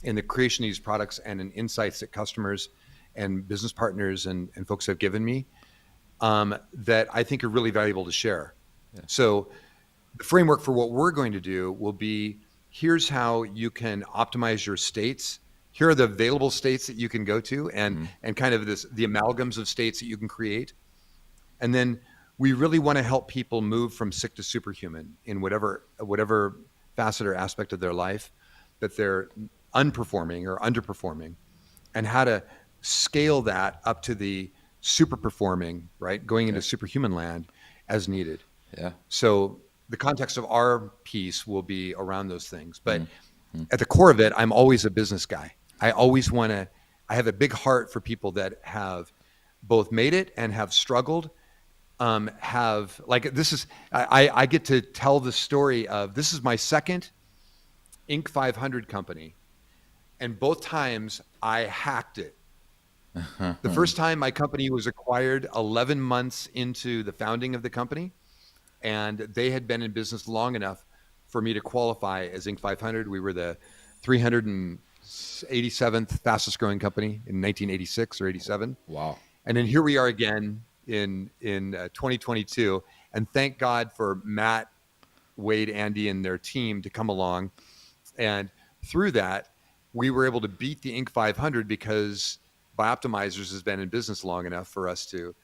in the creation of these products and in insights that customers and business partners and folks have given me, that I think are really valuable to share. Yeah. So the framework for what we're going to do will be, here's how you can optimize your states. Here are the available states that you can go to, and kind of the amalgams of states that you can create. And then we really want to help people move from sick to superhuman in whatever facet or aspect of their life that they're unperforming or underperforming, and how to scale that up to the super performing, right? Going into superhuman land as needed. Yeah. So the context of our piece will be around those things. But at the core of it, I'm always a business guy. I have a big heart for people that have both made it and have struggled. I get to tell the story of, this is my second Inc. 500 company. And both times I hacked it. The first time my company was acquired 11 months into the founding of the company, and they had been in business long enough for me to qualify as Inc. 500. We were the 387th fastest growing company in 1986 or 87. Wow. And then here we are again in 2022. And thank God for Matt, Wade, Andy, and their team to come along. And through that, we were able to beat the Inc. 500 because Bioptimizers has been in business long enough for us to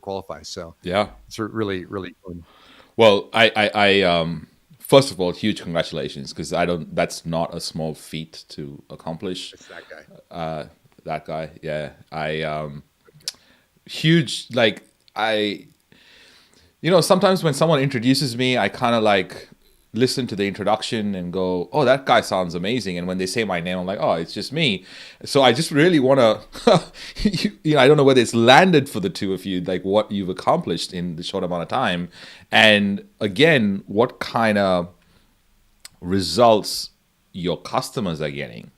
qualify. So yeah, it's really, really fun. Well, I first of all, huge congratulations, because that's not a small feat to accomplish. It's that guy. That guy, yeah. Huge, like sometimes when someone introduces me, I kind of like listen to the introduction and go, oh, that guy sounds amazing. And when they say my name, I'm like, oh, it's just me. So I just really want to, I don't know whether it's landed for the two of you, like what you've accomplished in the short amount of time. And again, what kind of results your customers are getting.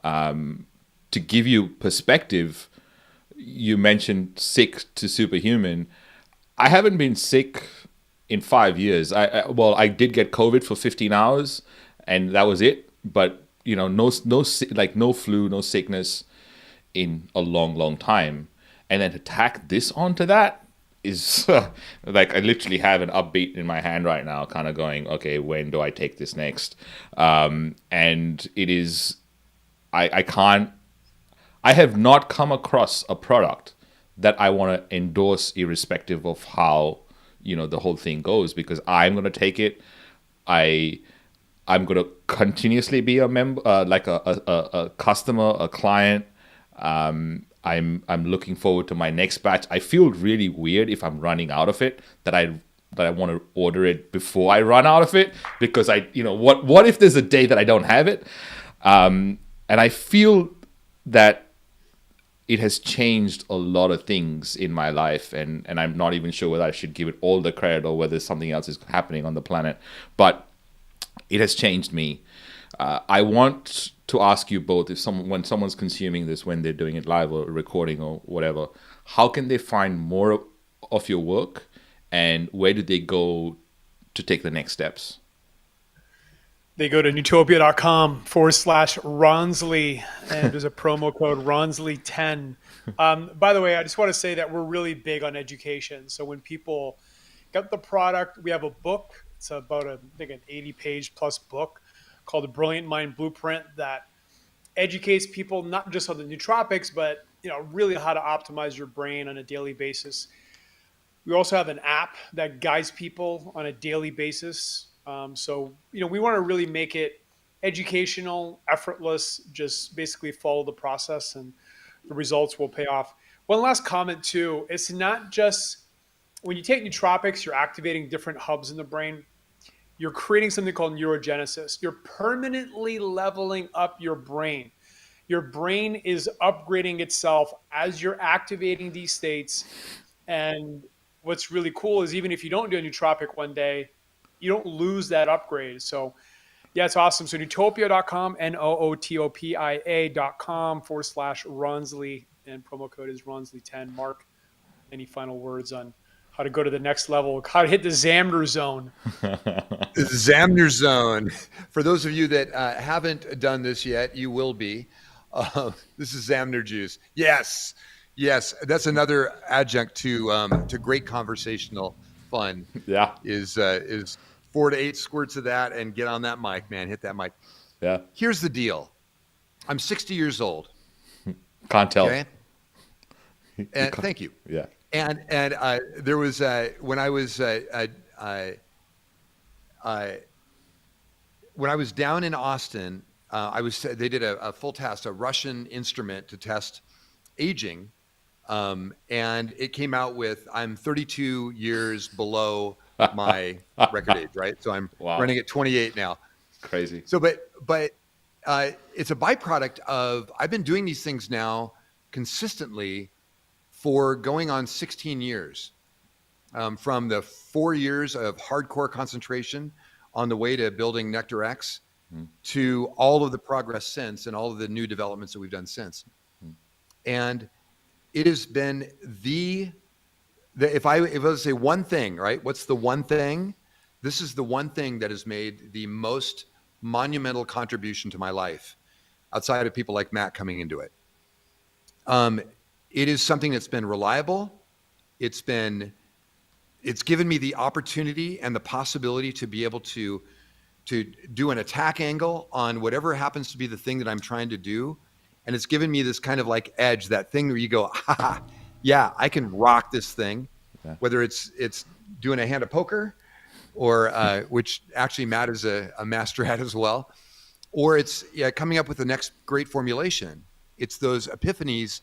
To give you perspective, you mentioned sick to superhuman. I haven't been sick in 5 years. I did get COVID for 15 hours, and that was it. But no flu, no sickness in a long time. And then to tack this onto that is like, I literally have an upbeat in my hand right now, kind of going, okay, when do I take this next? And it is, I have not come across a product that I want to endorse irrespective of how the whole thing goes, because I'm going to take it. I'm going to continuously be a member, like a customer, a client. I'm looking forward to my next batch. I feel really weird if I'm running out of it, that I want to order it before I run out of it, because what if there's a day that I don't have it? And I feel that it has changed a lot of things in my life, and I'm not even sure whether I should give it all the credit or whether something else is happening on the planet, but it has changed me. I want to ask you both, when someone's consuming this, when they're doing it live or recording or whatever, how can they find more of your work, and where do they go to take the next steps? They go to newtopia.com/Ronsley, and there's a promo code Ronsley10. By the way, I just want to say that we're really big on education. So when people get the product, we have a book It's about I think an 80-page plus book called The Brilliant Mind Blueprint that educates people not just on the nootropics, but really how to optimize your brain on a daily basis. We also have an app that guides people on a daily basis. So we want to really make it educational, effortless. Just basically follow the process, and the results will pay off. One last comment too: it's not just when you take nootropics, you're activating different hubs in the brain. You're creating something called neurogenesis. You're permanently leveling up your brain. Your brain is upgrading itself as you're activating these states. And what's really cool is even if you don't do a nootropic one day, you don't lose that upgrade. So yeah, it's awesome. So nootopia.com, nootopia.com/Ronsley, and promo code is Ronsley10. Mark, any final words on how to go to the next level, how to hit the Zamner zone? The Zamner zone. For those of you that haven't done this yet, you will be. This is Zamner juice. Yes. That's another adjunct to great conversational fun. Yeah. Is 4 to 8 squirts of that and get on that mic, man. Hit that mic. Yeah. Here's the deal. I'm 60 years old. Can't tell. Okay. And thank you. Yeah. And there was when I was down in Austin, they did a full test, a Russian instrument to test aging, and it came out with I'm 32 years below my record age, right? So I'm running at 28 now. Crazy. So, but it's a byproduct of I've been doing these things now consistently for going on 16 years, from the 4 years of hardcore concentration on the way to building Nectar X to all of the progress since and all of the new developments that we've done since. And it has been if I was to say one thing, right? What's the one thing? This is the one thing that has made the most monumental contribution to my life outside of people like Matt coming into it. It is something that's been reliable. It's given me the opportunity and the possibility to be able to do an attack angle on whatever happens to be the thing that I'm trying to do. And it's given me this kind of like edge, that thing where you go, yeah, I can rock this thing, whether it's doing a hand of poker or which actually Matt is a master at as well, or it's coming up with the next great formulation. It's those epiphanies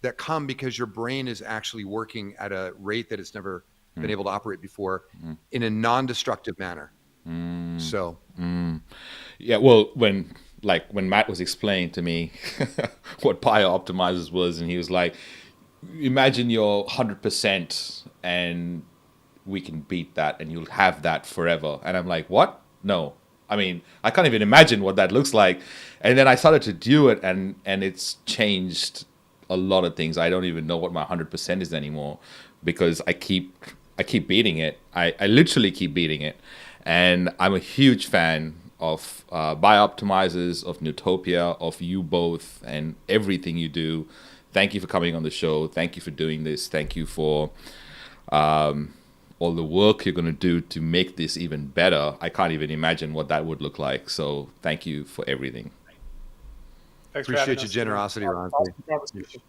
that come because your brain is actually working at a rate that it's never been able to operate before in a non-destructive manner. So, yeah, well, when Matt was explaining to me what Biooptimizers was, and he was like, imagine you're 100% and we can beat that and you'll have that forever. And I'm like, what? No. I mean, I can't even imagine what that looks like. And then I started to do it, and it's changed a lot of things. I don't even know what my 100% is anymore because I keep beating it. I literally keep beating it. And I'm a huge fan of Biooptimizers, of Nootopia, of you both, and everything you do. Thank you for coming on the show. Thank you for doing this. Thank you for all the work you're going to do to make this even better. I can't even imagine what that would look like. So thank you for everything. Thanks for appreciate having your us. generosity, Ron. Awesome conversation.